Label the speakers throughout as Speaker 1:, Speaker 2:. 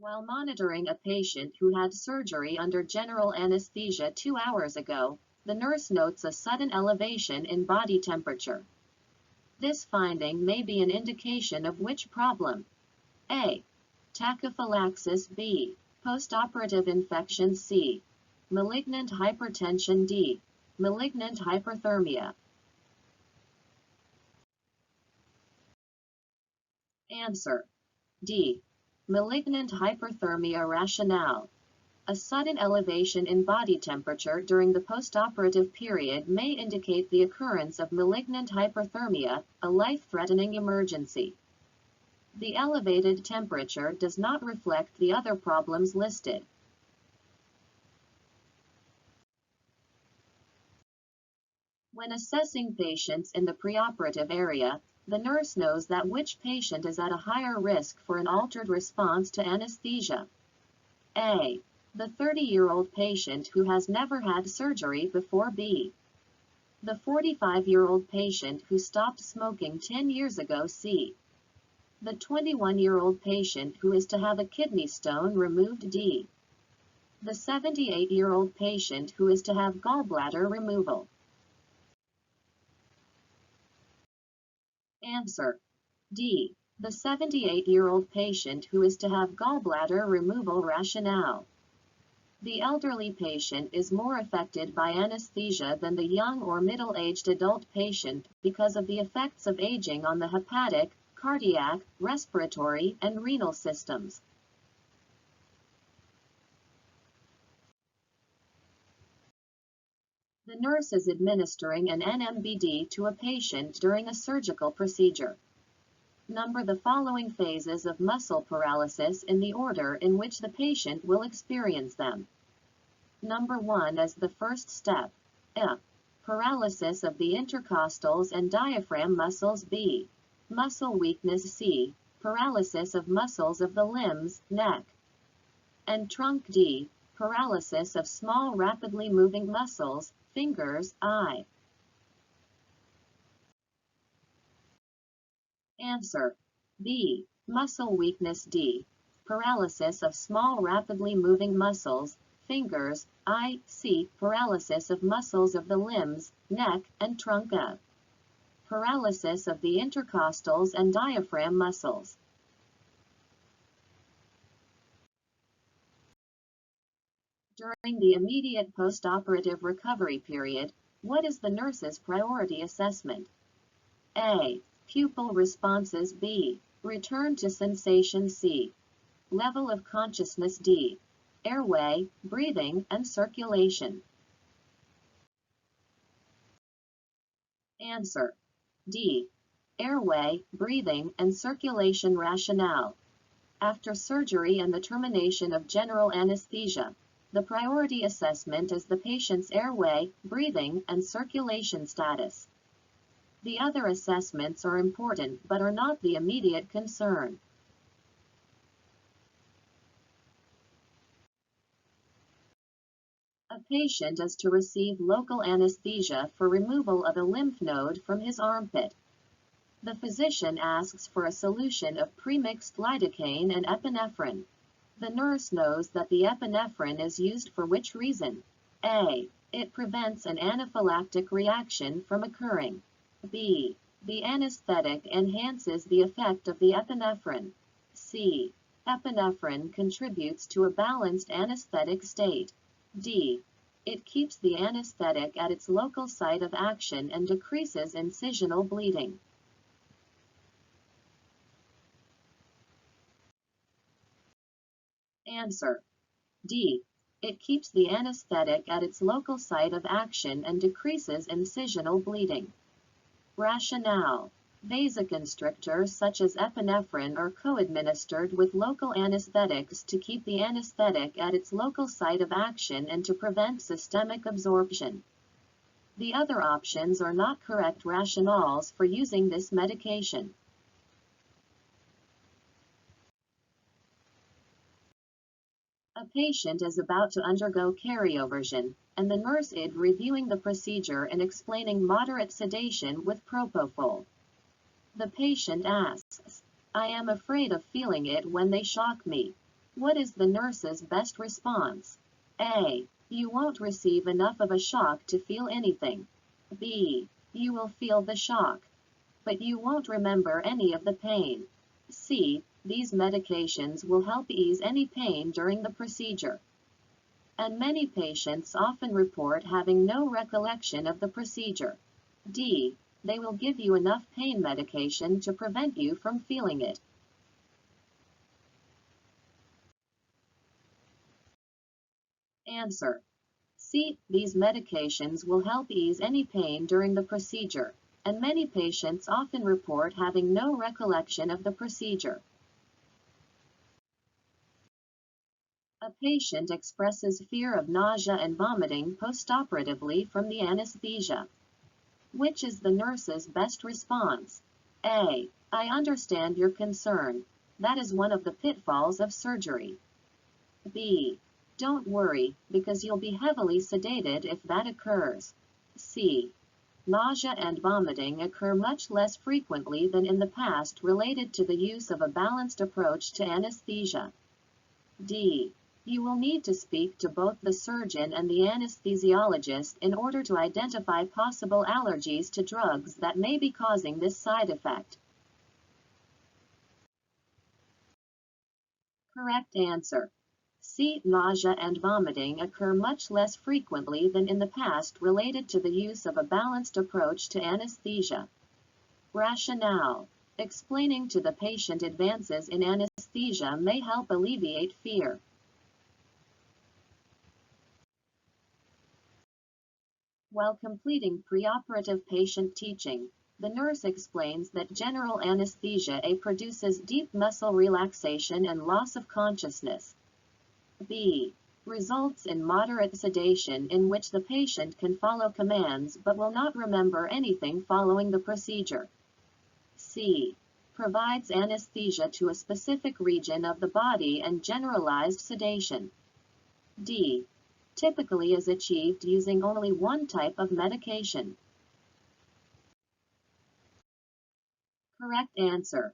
Speaker 1: While monitoring a patient who had surgery under general anesthesia 2 hours ago, the nurse notes a sudden elevation in body temperature. This finding may be an indication of which problem? A. Tachyphylaxis. B. Postoperative infection. C. Malignant hypertension. D. Malignant hyperthermia. Answer. D. Malignant hyperthermia. Rationale. A sudden elevation in body temperature during the postoperative period may indicate the occurrence of malignant hyperthermia, a life-threatening emergency. The elevated temperature does not reflect the other problems listed. When assessing patients in the preoperative area, the nurse knows that which patient is at a higher risk for an altered response to anesthesia. A. The 30-year-old patient who has never had surgery before. B. The 45-year-old patient who stopped smoking 10 years ago. C. The 21-year-old patient who is to have a kidney stone removed. D. The 78-year-old patient who is to have gallbladder removal. Answer. D. The 78-year-old patient who is to have gallbladder removal. Rationale. The elderly patient is more affected by anesthesia than the young or middle-aged adult patient because of the effects of aging on the hepatic, cardiac, respiratory, and renal systems. The nurse is administering an NMBD to a patient during a surgical procedure. Number the following phases of muscle paralysis in the order in which the patient will experience them. Number 1 as the first step. A. Paralysis of the intercostals and diaphragm muscles. B. Muscle weakness. C. Paralysis of muscles of the limbs, neck, and trunk. D. Paralysis of small rapidly moving muscles, fingers, eye. Answer. B. Muscle weakness. D. Paralysis of small rapidly moving muscles, fingers, eye. C. Paralysis of muscles of the limbs, neck, and trunk. A. Paralysis of the intercostals and diaphragm muscles. During the immediate postoperative recovery period, what is the nurse's priority assessment? A. Pupil responses. B. Return to sensation. C. Level of consciousness. D. Airway, breathing, and circulation. Answer. D. Airway, breathing, and circulation. Rationale. After surgery and the termination of general anesthesia, the priority assessment is the patient's airway, breathing, and circulation status. The other assessments are important but are not the immediate concern. A patient is to receive local anesthesia for removal of a lymph node from his armpit. The physician asks for a solution of premixed lidocaine and epinephrine. The nurse knows that the epinephrine is used for which reason? A. It prevents an anaphylactic reaction from occurring. B. The anesthetic enhances the effect of the epinephrine. C. Epinephrine contributes to a balanced anesthetic state. D. It keeps the anesthetic at its local site of action and decreases incisional bleeding. Answer. D. It keeps the anesthetic at its local site of action and decreases incisional bleeding. Rationale. Vasoconstrictors such as epinephrine are co-administered with local anesthetics to keep the anesthetic at its local site of action and to prevent systemic absorption. The other options are not correct rationales for using this medication. A patient is about to undergo carioversion, and the nurse is reviewing the procedure and explaining moderate sedation with propofol. The patient asks, I am afraid of feeling it when they shock me. What is the nurse's best response? A. You won't receive enough of a shock to feel anything. B. You will feel the shock, but you won't remember any of the pain. C. These medications will help ease any pain during the procedure. And many patients often report having no recollection of the procedure. D. They will give you enough pain medication to prevent you from feeling it. Answer. C. These medications will help ease any pain during the procedure, and many patients often report having no recollection of the procedure. A patient expresses fear of nausea and vomiting postoperatively from the anesthesia. Which is the nurse's best response? A. I understand your concern. That is one of the pitfalls of surgery. B. Don't worry, because you'll be heavily sedated if that occurs. C. Nausea and vomiting occur much less frequently than in the past related to the use of a balanced approach to anesthesia. D. You will need to speak to both the surgeon and the anesthesiologist in order to identify possible allergies to drugs that may be causing this side effect. Correct answer. C. Nausea and vomiting occur much less frequently than in the past related to the use of a balanced approach to anesthesia. Rationale. Explaining to the patient advances in anesthesia may help alleviate fear. While completing preoperative patient teaching, the nurse explains that general anesthesia produces deep muscle relaxation and loss of consciousness. B. Results in moderate sedation in which the patient can follow commands but will not remember anything following the procedure. C. Provides anesthesia to a specific region of the body and generalized sedation. D. Typically is achieved using only one type of medication. Correct answer.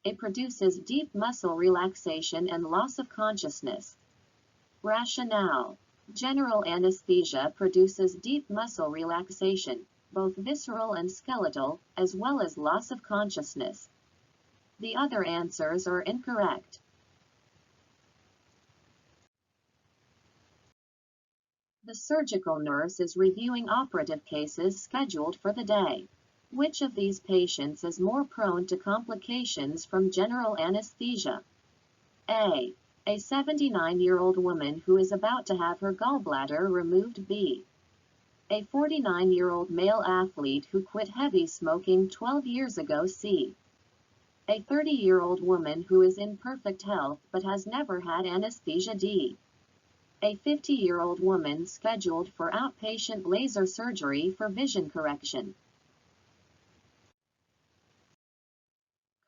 Speaker 1: It produces deep muscle relaxation and loss of consciousness. Rationale. General anesthesia produces deep muscle relaxation, both visceral and skeletal, as well as loss of consciousness. The other answers are incorrect. The surgical nurse is reviewing operative cases scheduled for the day. Which of these patients is more prone to complications from general anesthesia? A. A 79-year-old woman who is about to have her gallbladder removed. B. A 49-year-old male athlete who quit heavy smoking 12 years ago. C. A 30-year-old woman who is in perfect health but has never had anesthesia. D. A 50-year-old woman scheduled for outpatient laser surgery for vision correction.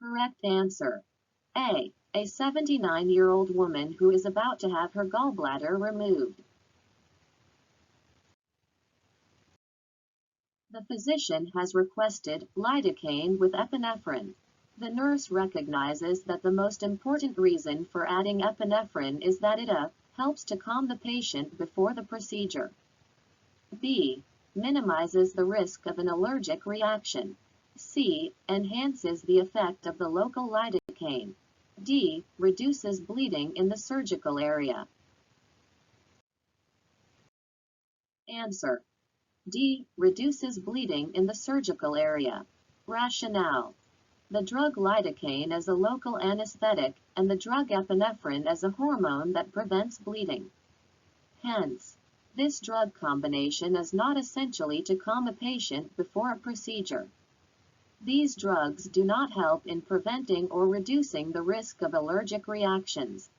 Speaker 1: Correct answer. A. A 79-year-old woman who is about to have her gallbladder removed. The physician has requested lidocaine with epinephrine. The nurse recognizes that the most important reason for adding epinephrine is that it helps to calm the patient before the procedure. B. Minimizes the risk of an allergic reaction. C. Enhances the effect of the local lidocaine. D. Reduces bleeding in the surgical area. Answer. D. Reduces bleeding in the surgical area. Rationale. The drug lidocaine as a local anesthetic and the drug epinephrine as a hormone that prevents bleeding. Hence, this drug combination is not essentially to calm a patient before a procedure. These drugs do not help in preventing or reducing the risk of allergic reactions.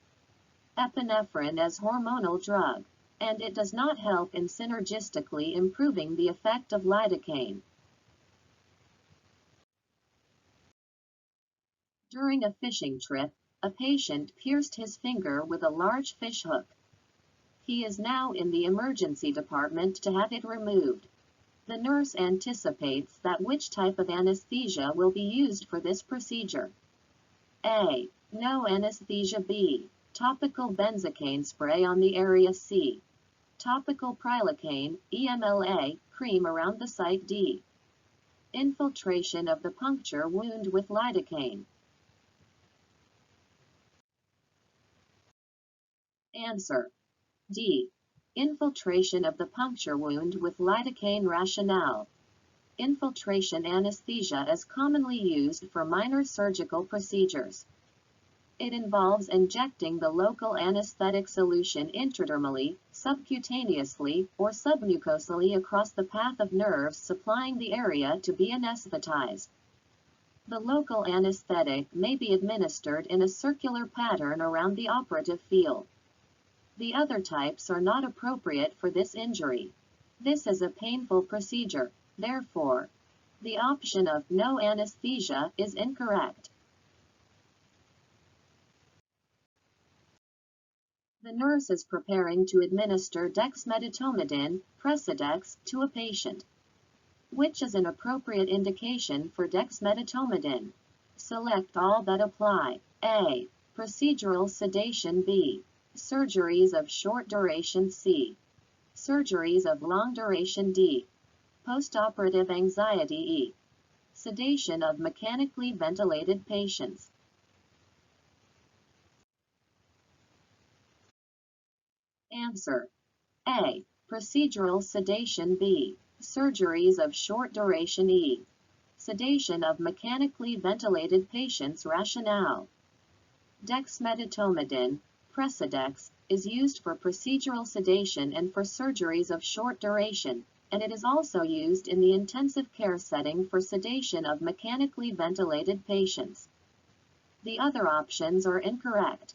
Speaker 1: Epinephrine as hormonal drug, and it does not help in synergistically improving the effect of lidocaine. During a fishing trip, a patient pierced his finger with a large fish hook. He is now in the emergency department to have it removed. The nurse anticipates that which type of anesthesia will be used for this procedure. A. No anesthesia. B. Topical benzocaine spray on the area C. Topical Prilocaine, EMLA, cream around the site D. Infiltration of the puncture wound with lidocaine. Answer: D. Infiltration of the puncture wound with lidocaine rationale. Infiltration anesthesia is commonly used for minor surgical procedures. It involves injecting the local anesthetic solution intradermally, subcutaneously, or submucosally across the path of nerves supplying the area to be anesthetized. The local anesthetic may be administered in a circular pattern around the operative field. The other types are not appropriate for this injury. This is a painful procedure, therefore, the option of no anesthesia is incorrect. The nurse is preparing to administer Dexmedetomidine, Precedex, to a patient. Which is an appropriate indication for Dexmedetomidine? Select all that apply. A. Procedural sedation. B. Surgeries of short duration. C. Surgeries of long duration. D. Postoperative anxiety. E. Sedation of mechanically ventilated patients. Answer: A. Procedural sedation. B. Surgeries of short duration. E. Sedation of mechanically ventilated patients rationale. Dexmedetomidine, Precedex, is used for procedural sedation and for surgeries of short duration, and it is also used in the intensive care setting for sedation of mechanically ventilated patients. The other options are incorrect.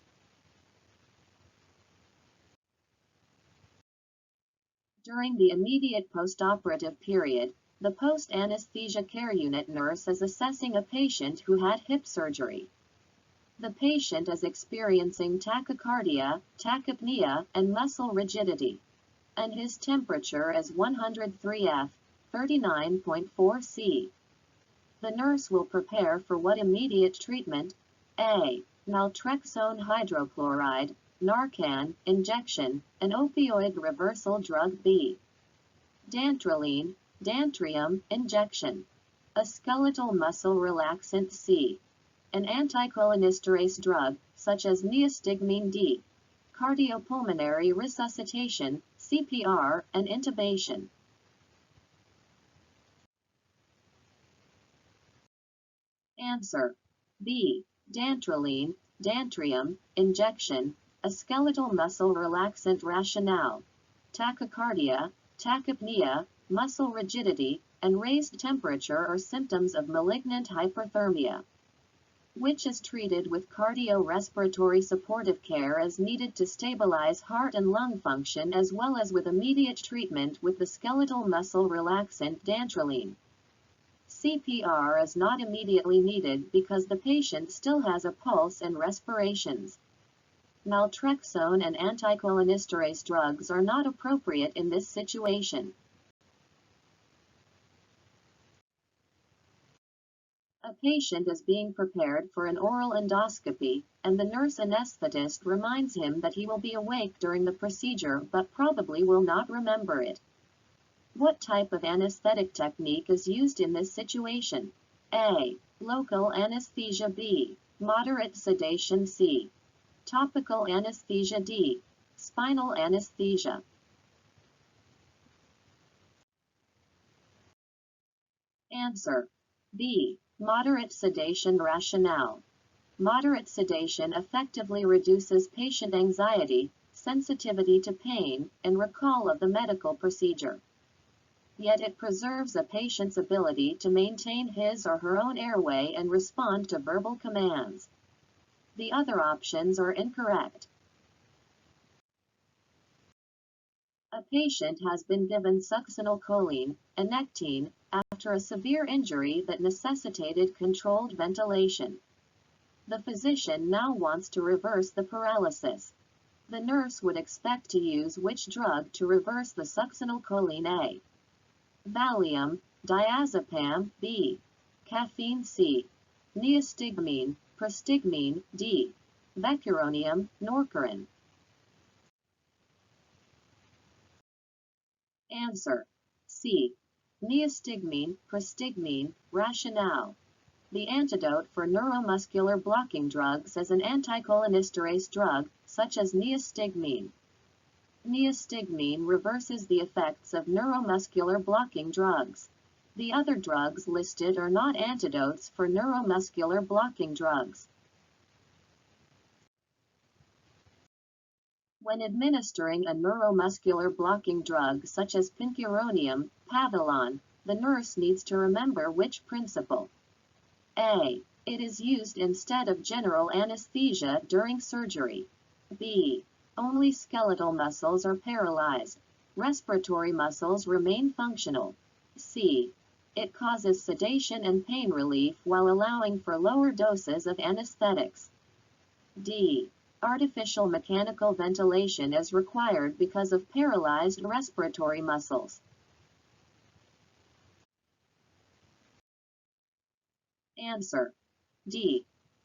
Speaker 1: During the immediate postoperative period, the post-anesthesia care unit nurse is assessing a patient who had hip surgery. The patient is experiencing tachycardia, tachypnea, and muscle rigidity, and his temperature is 103 F, 39.4 C. The nurse will prepare for what immediate treatment? A. Naltrexone hydrochloride, Narcan, injection, an opioid reversal drug. B. Dantrolene, Dantrium, injection, a skeletal muscle relaxant. C. An anticholinesterase drug, such as neostigmine. D. Cardiopulmonary resuscitation, CPR, and intubation. Answer: B. Dantrolene, Dantrium, injection, a skeletal muscle relaxant rationale. Tachycardia, tachypnea, muscle rigidity, and raised temperature are symptoms of malignant hyperthermia, which is treated with cardiorespiratory supportive care as needed to stabilize heart and lung function, as well as with immediate treatment with the skeletal muscle relaxant dantrolene. CPR is not immediately needed because the patient still has a pulse and respirations. Naltrexone and anticholinesterase drugs are not appropriate in this situation. A patient is being prepared for an oral endoscopy, and the nurse anesthetist reminds him that he will be awake during the procedure but probably will not remember it. What type of anesthetic technique is used in this situation? A. Local anesthesia. B. Moderate sedation. C. Topical anesthesia. D. Spinal anesthesia. Answer: B. Moderate sedation rationale. Moderate sedation effectively reduces patient anxiety, sensitivity to pain, and recall of the medical procedure. Yet it preserves a patient's ability to maintain his or her own airway and respond to verbal commands. The other options are incorrect. A patient has been given succinylcholine, anectine, after a severe injury that necessitated controlled ventilation. The physician now wants to reverse the paralysis. The nurse would expect to use which drug to reverse the succinylcholine? A. Valium, Diazepam. B. Caffeine. C. Neostigmine, Prostigmine. D. vecuronium, norcurin. Answer. C. Neostigmine, prostigmine, rationale. The antidote for neuromuscular blocking drugs is an anticholinesterase drug, such as neostigmine. Neostigmine reverses the effects of neuromuscular blocking drugs. The other drugs listed are not antidotes for neuromuscular blocking drugs. When administering a neuromuscular blocking drug such as pincuronium, Pavilon, the nurse needs to remember which principle. A. It is used instead of general anesthesia during surgery. B. Only skeletal muscles are paralyzed. Respiratory muscles remain functional. C. It causes sedation and pain relief while allowing for lower doses of anesthetics. D. Artificial mechanical ventilation is required because of paralyzed respiratory muscles. Answer. D.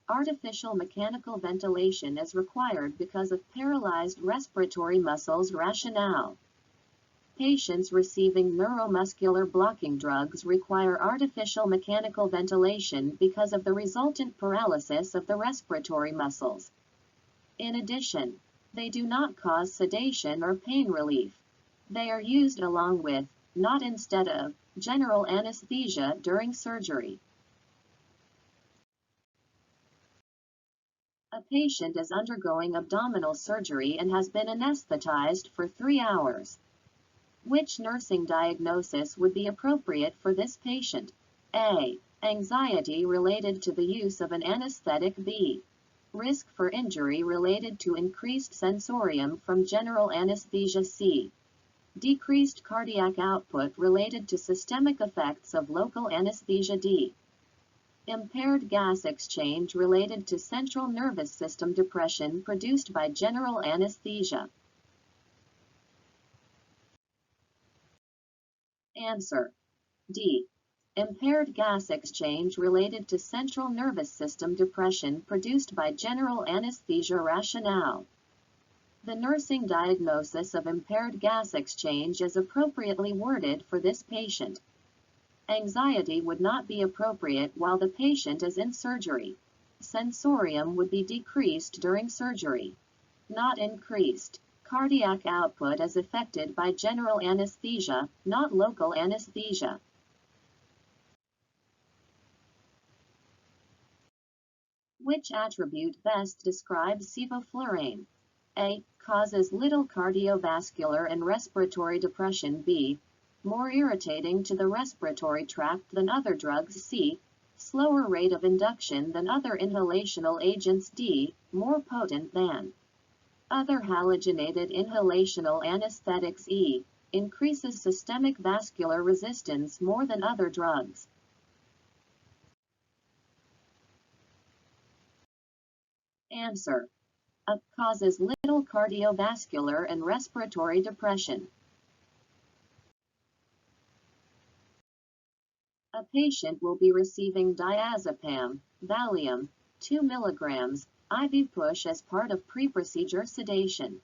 Speaker 1: Artificial mechanical ventilation is required because of paralyzed respiratory muscles. Rationale. Patients receiving neuromuscular blocking drugs require artificial mechanical ventilation because of the resultant paralysis of the respiratory muscles. In addition, they do not cause sedation or pain relief. They are used along with, not instead of, general anesthesia during surgery. A patient is undergoing abdominal surgery and has been anesthetized for 3 hours. Which nursing diagnosis would be appropriate for this patient? A. Anxiety related to the use of an anesthetic. B. Risk for injury related to increased sensorium from general anesthesia. C. Decreased cardiac output related to systemic effects of local anesthesia. D. Impaired gas exchange related to central nervous system depression produced by general anesthesia. Answer. D. Impaired gas exchange related to central nervous system depression produced by general anesthesia. Rationale. The nursing diagnosis of impaired gas exchange is appropriately worded for this patient. Anxiety would not be appropriate while the patient is in surgery. Sensorium would be decreased during surgery, not increased. Cardiac output is affected by general anesthesia, not local anesthesia. Which attribute best describes sevoflurane? A. Causes little cardiovascular and respiratory depression. B. More irritating to the respiratory tract than other drugs. C. Slower rate of induction than other inhalational agents. D. More potent than other halogenated inhalational anesthetics. E. Increases systemic vascular resistance more than other drugs. Answer. A. Causes little cardiovascular and respiratory depression. A patient will be receiving diazepam, Valium, 2 mg, IV push as part of pre-procedure sedation.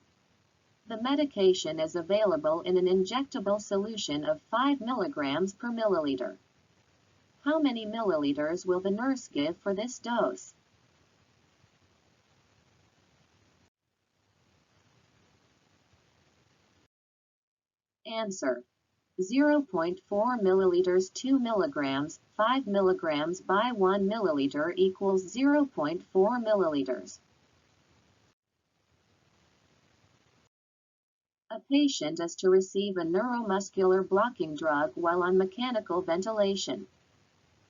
Speaker 1: The medication is available in an injectable solution of 5 mg per milliliter. How many milliliters will the nurse give for this dose? Answer. 0.4 milliliters 2 milligrams, 5 milligrams by 1 milliliter equals 0.4 milliliters. A patient is to receive a neuromuscular blocking drug while on mechanical ventilation.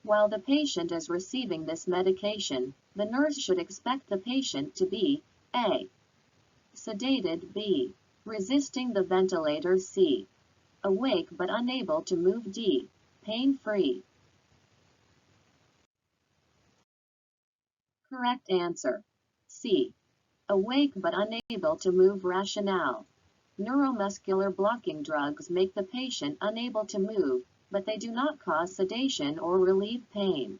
Speaker 1: While the patient is receiving this medication, the nurse should expect the patient to be A. Sedated. B. Resisting the ventilator. C. Awake but unable to move. D. Pain-free. Correct answer. C. Awake but unable to move. Rationale. Neuromuscular blocking drugs make the patient unable to move, but they do not cause sedation or relieve pain.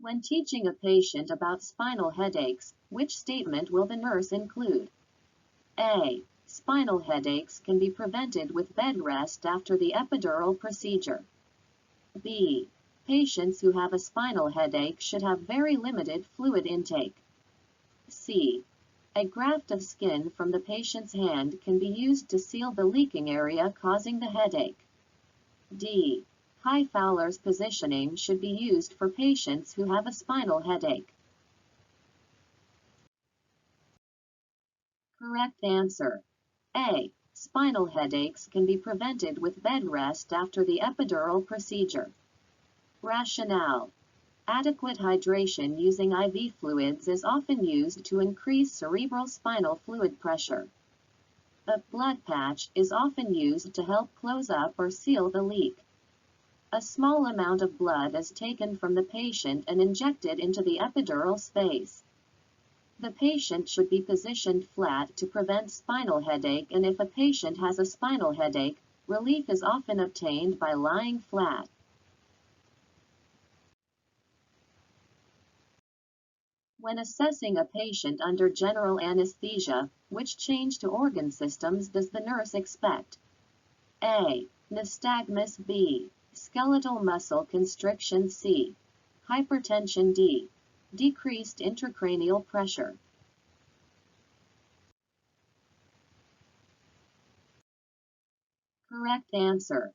Speaker 1: When teaching a patient about spinal headaches, which statement will the nurse include? A. Spinal headaches can be prevented with bed rest after the epidural procedure. B. Patients who have a spinal headache should have very limited fluid intake. C. A graft of skin from the patient's hand can be used to seal the leaking area causing the headache. D. High Fowler's positioning should be used for patients who have a spinal headache. Correct answer. A. Spinal headaches can be prevented with bed rest after the epidural procedure. Rationale. Adequate hydration using IV fluids is often used to increase cerebral spinal fluid pressure. A blood patch is often used to help close up or seal the leak. A small amount of blood is taken from the patient and injected into the epidural space. The patient should be positioned flat to prevent spinal headache, and if a patient has a spinal headache, relief is often obtained by lying flat. When assessing a patient under general anesthesia, which change to organ systems does the nurse expect? A. Nystagmus. B. Skeletal muscle constriction. C. Hypertension. D. Decreased intracranial pressure. Correct answer.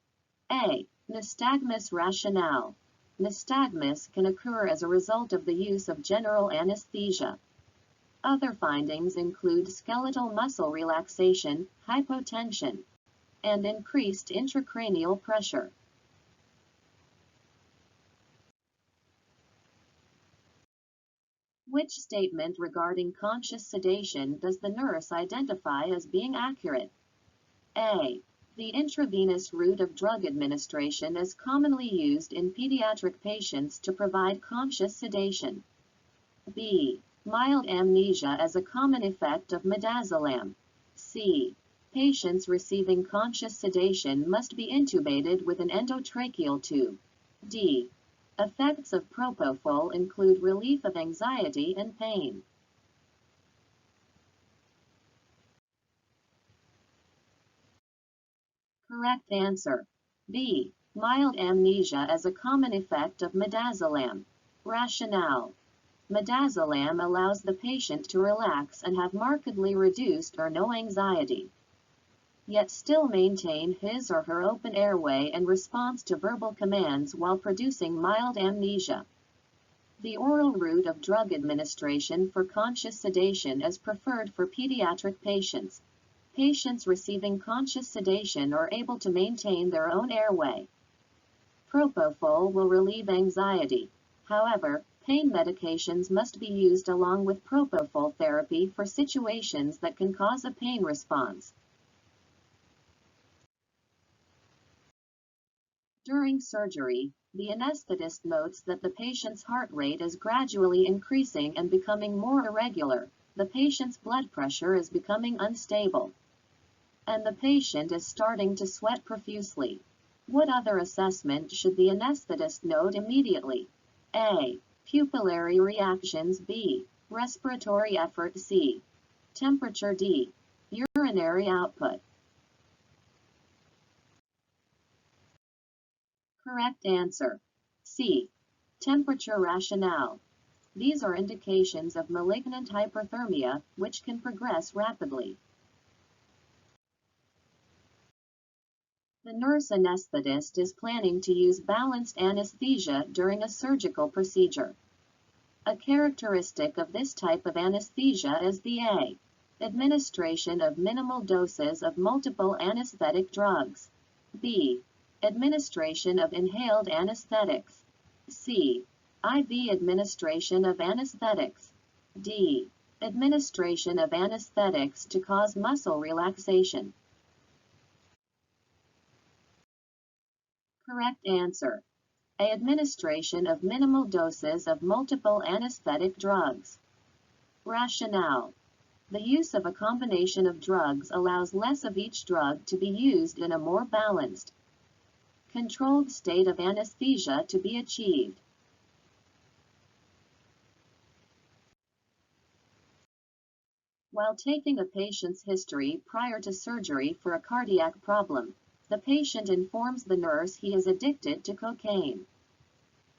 Speaker 1: A. Nystagmus. Rationale. Nystagmus can occur as a result of the use of general anesthesia. Other findings include skeletal muscle relaxation, hypotension, and increased intracranial pressure. Which statement regarding conscious sedation does the nurse identify as being accurate? A. The intravenous route of drug administration is commonly used in pediatric patients to provide conscious sedation. B. Mild amnesia as a common effect of midazolam. C. Patients receiving conscious sedation must be intubated with an endotracheal tube. D. Effects of propofol include relief of anxiety and pain. Correct answer. B. Mild amnesia as a common effect of midazolam. Rationale. Midazolam allows the patient to relax and have markedly reduced or no anxiety, yet still maintain his or her open airway and response to verbal commands while producing mild amnesia. The oral route of drug administration for conscious sedation is preferred for pediatric patients. Patients receiving conscious sedation are able to maintain their own airway. Propofol will relieve anxiety. However, pain medications must be used along with propofol therapy for situations that can cause a pain response. During surgery, the anesthetist notes that the patient's heart rate is gradually increasing and becoming more irregular, the patient's blood pressure is becoming unstable, and the patient is starting to sweat profusely. What other assessment should the anesthetist note immediately? A. Pupillary reactions. B. Respiratory effort. C. Temperature. D. Urinary output. Correct answer. C. Temperature. Rationale. These are indications of malignant hyperthermia, which can progress rapidly. The nurse anesthetist is planning to use balanced anesthesia during a surgical procedure. A characteristic of this type of anesthesia is the A. Administration of minimal doses of multiple anesthetic drugs. B. Administration of inhaled anesthetics. C. IV administration of anesthetics. D. Administration of anesthetics to cause muscle relaxation. Correct answer. A. Administration of minimal doses of multiple anesthetic drugs. Rationale. The use of a combination of drugs allows less of each drug to be used in a more balanced, controlled state of anesthesia to be achieved. While taking a patient's history prior to surgery for a cardiac problem, the patient informs the nurse he is addicted to cocaine.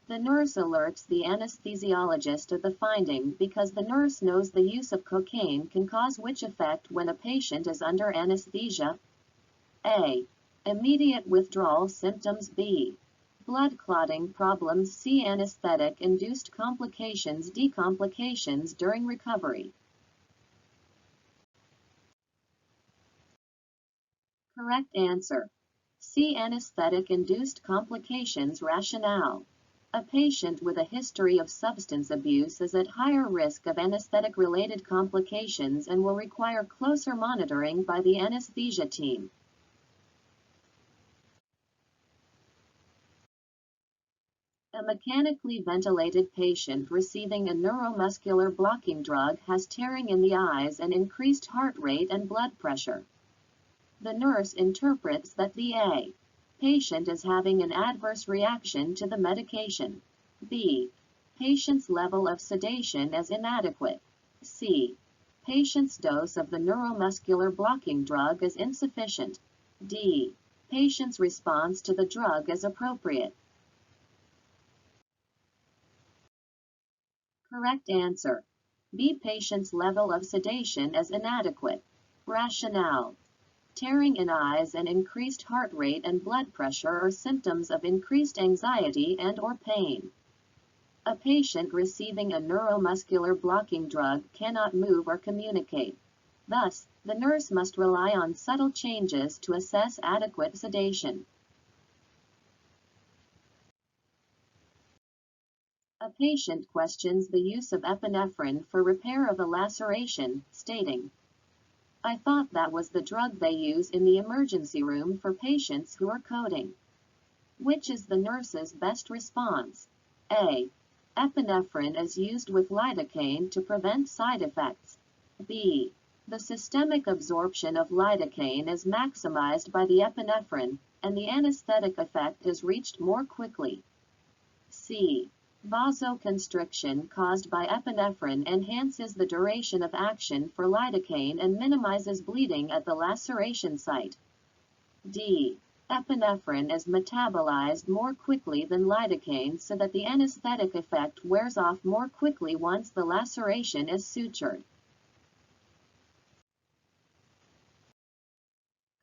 Speaker 1: The nurse alerts the anesthesiologist of the finding because the nurse knows the use of cocaine can cause which effect when a patient is under anesthesia? A. Immediate withdrawal symptoms. B. Blood clotting problems. C. Anesthetic-induced complications. D. Complications during recovery. Correct answer. C. Anesthetic-induced complications. Rationale. A patient with a history of substance abuse is at higher risk of anesthetic-related complications and will require closer monitoring by the anesthesia team. A mechanically ventilated patient receiving a neuromuscular blocking drug has tearing in the eyes and increased heart rate and blood pressure. The nurse interprets that the A. patient is having an adverse reaction to the medication. B. Patient's level of sedation is inadequate. C. Patient's dose of the neuromuscular blocking drug is insufficient. D. Patient's response to the drug is appropriate. Correct answer. B. Patient's level of sedation is inadequate. Rationale. Tearing in eyes and increased heart rate and blood pressure are symptoms of increased anxiety and/or pain. A patient receiving a neuromuscular blocking drug cannot move or communicate. Thus, the nurse must rely on subtle changes to assess adequate sedation. A patient questions the use of epinephrine for repair of a laceration, stating, "I thought that was the drug they use in the emergency room for patients who are coding." Which is the nurse's best response? A. Epinephrine is used with lidocaine to prevent side effects. B. The systemic absorption of lidocaine is maximized by the epinephrine, and the anesthetic effect is reached more quickly. C. Vasoconstriction caused by epinephrine enhances the duration of action for lidocaine and minimizes bleeding at the laceration site. D. Epinephrine is metabolized more quickly than lidocaine so that the anesthetic effect wears off more quickly once the laceration is sutured.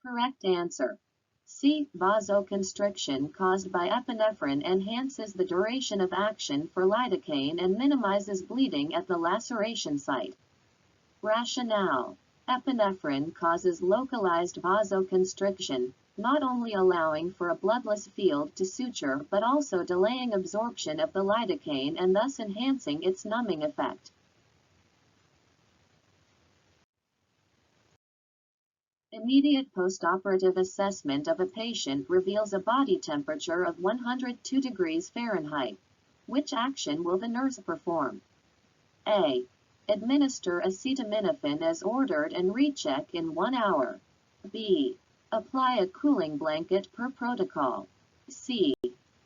Speaker 1: Correct answer. C. Vasoconstriction caused by epinephrine enhances the duration of action for lidocaine and minimizes bleeding at the laceration site. Rationale. Epinephrine causes localized vasoconstriction, not only allowing for a bloodless field to suture but also delaying absorption of the lidocaine and thus enhancing its numbing effect. Immediate postoperative assessment of a patient reveals a body temperature of 102 degrees Fahrenheit. Which action will the nurse perform? A. Administer acetaminophen as ordered and recheck in 1 hour. B. Apply a cooling blanket per protocol. C.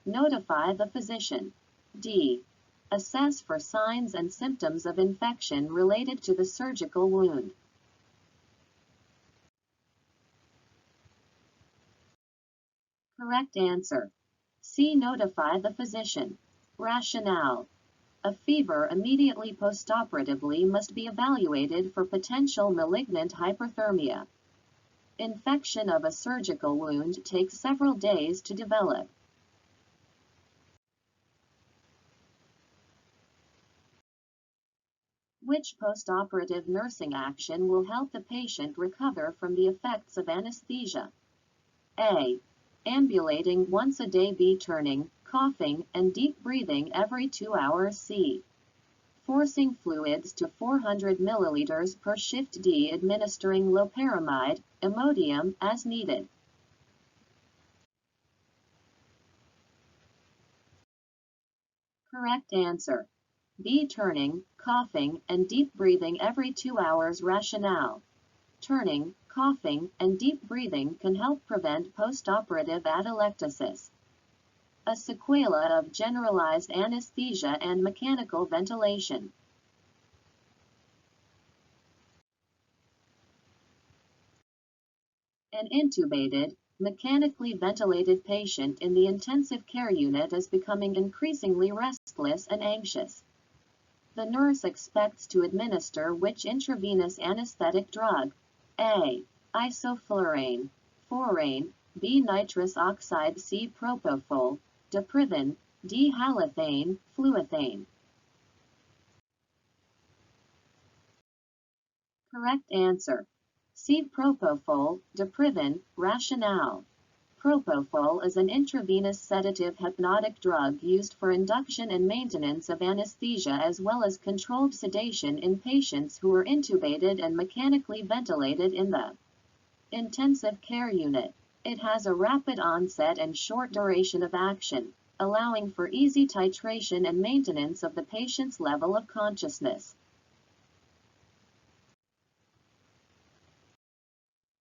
Speaker 1: Notify the physician. D. Assess for signs and symptoms of infection related to the surgical wound. Correct answer. C. Notify the physician. Rationale. A fever immediately postoperatively must be evaluated for potential malignant hyperthermia. Infection of a surgical wound takes several days to develop. Which postoperative nursing action will help the patient recover from the effects of anesthesia? A. Ambulating once a day. B. Turning, coughing, and deep breathing every 2 hours. C. Forcing fluids to 400 milliliters per shift. D. Administering loperamide, Imodium, as needed. Correct answer. B. Turning, coughing, and deep breathing every 2 hours. Rationale. Turning, coughing, and deep breathing can help prevent postoperative atelectasis, a sequela of generalized anesthesia and mechanical ventilation. An intubated, mechanically ventilated patient in the intensive care unit is becoming increasingly restless and anxious. The nurse expects to administer which intravenous anesthetic drug? A. Isoflurane, Forane, B. Nitrous oxide, C. Propofol, Diprivan, D. Halothane, Fluothane. Correct answer. C. Propofol, Diprivan. Rationale. Propofol is an intravenous sedative hypnotic drug used for induction and maintenance of anesthesia as well as controlled sedation in patients who are intubated and mechanically ventilated in the intensive care unit. It has a rapid onset and short duration of action, allowing for easy titration and maintenance of the patient's level of consciousness.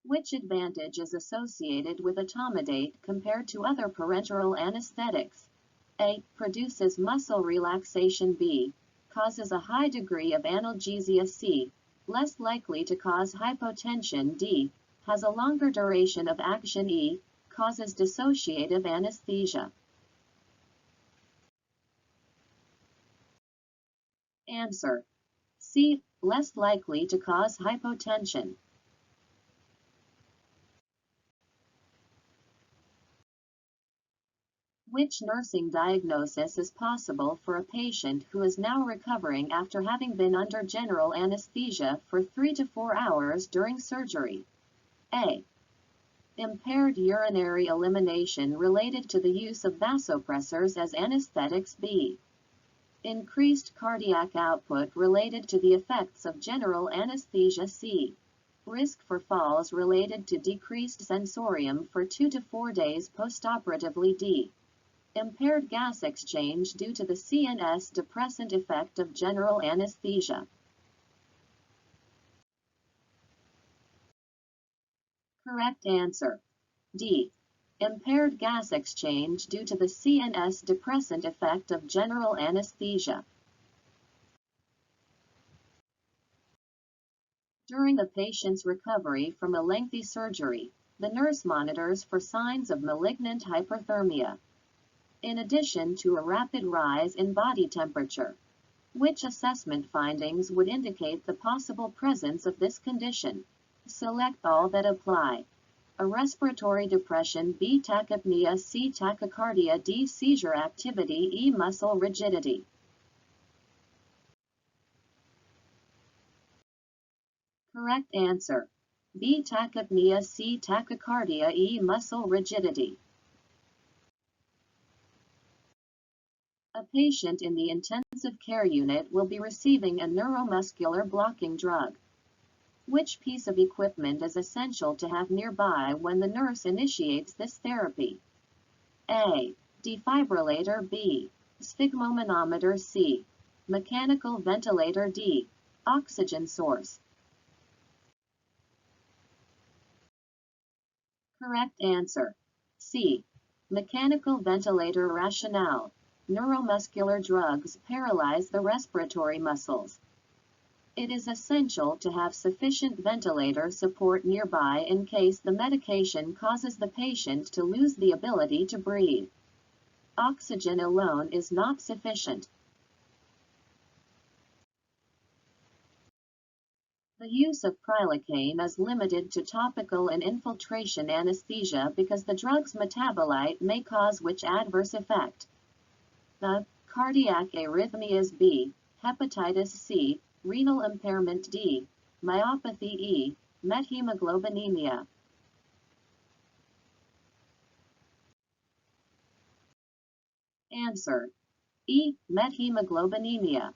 Speaker 1: Which advantage is associated with Etomidate compared to other parenteral anesthetics? A. Produces muscle relaxation. B. Causes a high degree of analgesia. C. Less likely to cause hypotension. D. Has a longer duration of action. E. Causes dissociative anesthesia. Answer. C. Less likely to cause hypotension. Which nursing diagnosis is possible for a patient who is now recovering after having been under general anesthesia for 3 to 4 hours during surgery? A. Impaired urinary elimination related to the use of vasopressors as anesthetics. B. Increased cardiac output related to the effects of general anesthesia. C. Risk for falls related to decreased sensorium for 2 to 4 days postoperatively. D. Impaired gas exchange due to the CNS depressant effect of general anesthesia. Correct answer. D. Impaired gas exchange due to the CNS depressant effect of general anesthesia. During a patient's recovery from a lengthy surgery, the nurse monitors for signs of malignant hyperthermia, in addition to a rapid rise in body temperature. Which assessment findings would indicate the possible presence of this condition? Select all that apply. A respiratory depression. B. Tachypnea. C. Tachycardia. D. Seizure activity. E. Muscle rigidity. Correct answer. B. Tachypnea. C. Tachycardia. E. Muscle rigidity. A patient in the intensive care unit will be receiving a neuromuscular blocking drug. Which piece of equipment is essential to have nearby when the nurse initiates this therapy? A. Defibrillator. B. Sphygmomanometer. C. Mechanical ventilator. D. Oxygen source. Correct answer. C. Mechanical ventilator. Rationale. Neuromuscular drugs paralyze the respiratory muscles. It is essential to have sufficient ventilator support nearby in case the medication causes the patient to lose the ability to breathe. Oxygen alone is not sufficient. The use of Prilocaine is limited to topical and infiltration anesthesia because the drug's metabolite may cause which adverse effect? The cardiac arrhythmias. B. Hepatitis. C. Renal impairment. D. Myopathy. E. Methemoglobinemia. Answer. E. Methemoglobinemia.